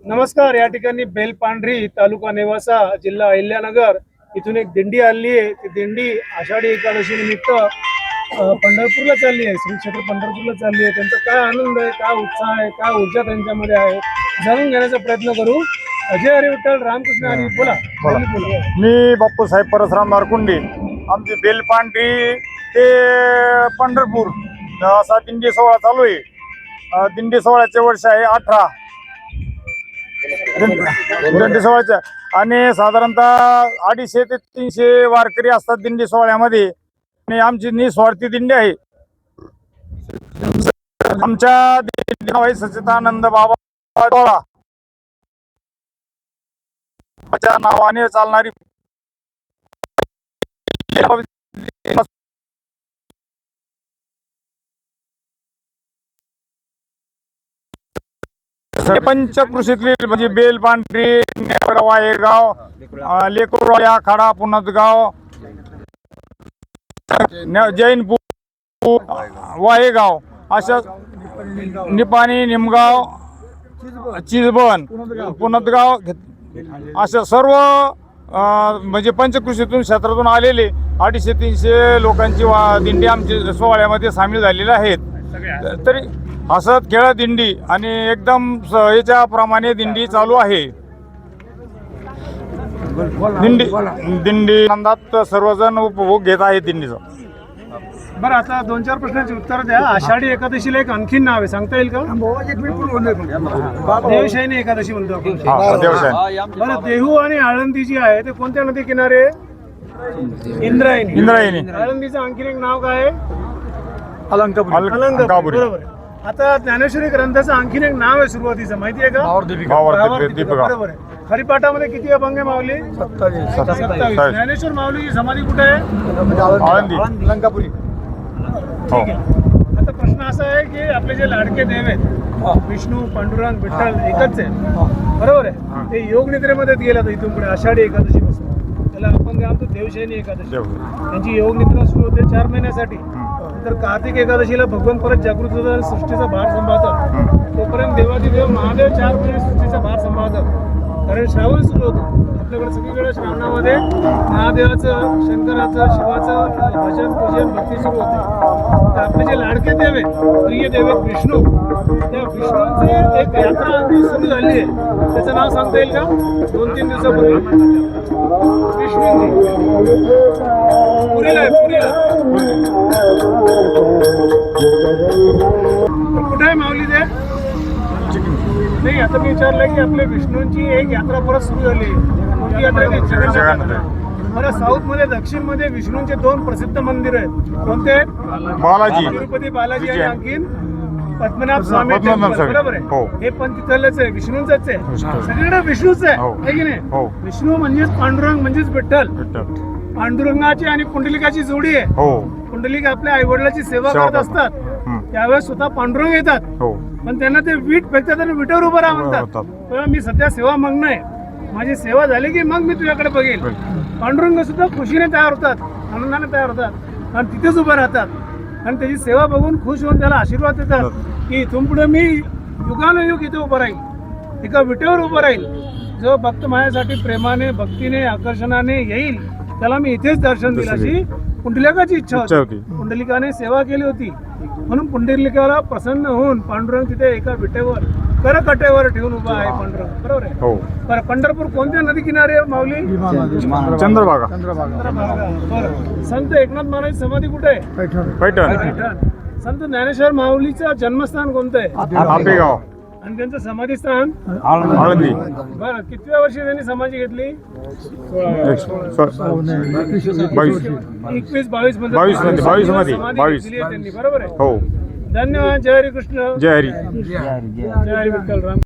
नमस्कार. या ठिकाणी बेलपांढरी तालुका नेवासा जिल्हा अहिल्यानगर इथून एक दिंडी आली आहे. ती दिंडी आषाढी एकादशी निमित्त पंढरपूरला चालली आहे. श्री क्षेत्र पंढरपूरला चालली आहे. त्यांचा काय आनंद आहे, काय उत्साह आहे, काय ऊर्जा त्यांच्यामध्ये आहे, जाणून घेण्याचा प्रयत्न करू. अजय हरी विठ्ठल रामकृष्ण हरी. बोला. मी बापूसाहेब परसराम नारकुंडे. आमची बेलपांढरी ते पंढरपूर असा दिंडी सोहळा चालू आहे. दिंडी सोहळ्याचे वर्ष आहे 18. दिंडी सोहळ्याच्या आणि साधारणतः 250 ते 300 वारकरी असतात दिंडी सोहळ्यामध्ये. आणि आमची निस्वार्थी दिंडी आहे. आमच्या दिंडी नाव आहे सच्चिदानंद बाबा टोळा. च्या नावाने चालणारी पंचकृषीतली म्हणजे बेलपांढरी, वाहेगाव, लेकुरवाडी, आखाडा, पुनदगाव, जैनपूर, वाहेगाव अशा निपाणी, निमगाव, चिजबन, पुनदगाव अशा सर्व म्हणजे पंचकृषीतून क्षेत्रातून आलेले 250-300 लोकांची दिंडी आमच्या सोहळ्यामध्ये सामील झालेल्या आहेत. तरी हसत खेळत दिंडी आणि एकदम याच्याप्रमाणे दिंडी चालू आहे. दिंडी आनंदात सर्वजण उपभोग घेत आहेत दिंडीचा. बरं, आता 2-4 प्रश्नांची उत्तर द्या. आषाढी एकादशीला एक आणखीन नाव आहे, सांगता येईल का? देवशयनी एकादशी म्हणतो आपण. बरं, देहू आणि आळंदी जी आहे ते कोणत्या नदी किनारे? इंद्रायणी. आळंदीचं आणखीन एक नाव काय आहे? अलंकापुरी. बरोबर. आता ज्ञानेश्वरी ग्रंथाचं आणखीन एक नाव आहे सुरुवातीचं, माहिती आहे का? बरोबर आहे. हरिपाठामध्ये किती अभंग आहे माऊली? 27. ज्ञानेश्वर माऊलीची समाधी कुठे आहे? अलंकापुरी. ठीक आहे. आता प्रश्न असा आहे की आपले जे लाडके देव आहेत विष्णू, पांडुरंग, विठ्ठल एकच आहे, बरोबर आहे? ते योग निद्रेमध्ये गेला इथून पुढे आषाढी एकादशी पासून. त्याला आपण काय म्हणतो? देवशयनी एकादशी. त्यांची योग निद्रा सुरू होते 4 महिन्यासाठी. तर कार्तिक एकादशीला भगवान परत जागृत होतात आणि सृष्टीचा भार सांभाळतात. तोपर्यंत देवादिदेव महादेव 4 महिने सृष्टीचा भार सांभाळतात. कारण श्रावण सुरू होतो आपल्याकडे सगळीकडे. श्रावणामध्ये महादेवाचं, शंकराचं, शिवाचं भजन, पूजन, भक्ती सुरू होते. तर आपले जे लाडके देव आहेत, प्रिय देव आहेत विष्णू, त्या विष्णूंची एक यात्रा अगदी सुरू झाली आहे. त्याचं नाव सांगता येईल का? 2-3 दिवसापूर्वी विष्णूंची पुरीला आहे. कुठे आहे माऊली ते? नाही, आता मी विचारलं की आपल्या विष्णूंची एक यात्रा परत सुरू झाली. कोणती यात्रा? मला साऊथ मध्ये, दक्षिण मध्ये विष्णूंचे 2 प्रसिद्ध मंदिर आहेत. कोणते? बालाजी, तिरुपती बालाजी आणि आणखीन पद्मनाभ स्वामी. बरोबर आहे. हे पण तिथलंच आहे, विष्णूंचंच आहे. सगळीकडे विष्णूच आहे की नाही? विष्णू म्हणजेच पांडुरंग, म्हणजेच विठ्ठल. पांडुरंगाची आणि पुंडलिकाची जोडी आहे. पुंडलिक आपल्या आई वडिलांची सेवा करत असतात, त्यावेळेस स्वतः पांडुरंग येतात. पण त्यांना ते वीट फेकतात आणि विटेवर उभं राहा म्हणतात. पण मी सध्या सेवा मागणं आहे, माझी सेवा झाली की मग मी तुझ्याकडे बघेल. पांडुरंग सुद्धा खुशीने तयार होतात, आनंदाने तयार होतात आणि तिथेच उभं राहतात. आणि त्याची सेवा बघून खुश होऊन त्याला आशीर्वाद देतात की इथून पुढे मी युगानुयुग इथे उभं राहील, एका विटेवर उभं राहील. जो भक्त माझ्यासाठी प्रेमाने, भक्तीने, आकर्षणाने येईल त्याला मी इथेच दर्शन दिलं, अशी पुंडलिकाची इच्छा होती. पुंडलिकाने सेवा केली होती म्हणून पुंडलिकाला प्रसन्न होऊन पांडुरंग तिथे एका विटेवर, करकटेवर ठेवून उभा आहे पांडुरंग. बरोबर आहे. बरं, पंढरपूर कोणत्या नदी किनारी आहे माऊली? चंद्रभागा. बरं. संत एकनाथ महाराज समाधी कुठे आहे? पैठण. संत ज्ञानेश्वर माऊलीचं जन्मस्थान कोणतं आहे? आपेगाव. आणि त्यांचं समाधीस्थान? आळंदी. बरं, कितव्या वर्षी त्यांनी समाधी घेतली? 21-22 मध्ये त्यांनी. बरोबर आहे. हो. धन्यवाद. जय हरी कृष्ण. जय हरी. जय हरी विठ्ठल राम.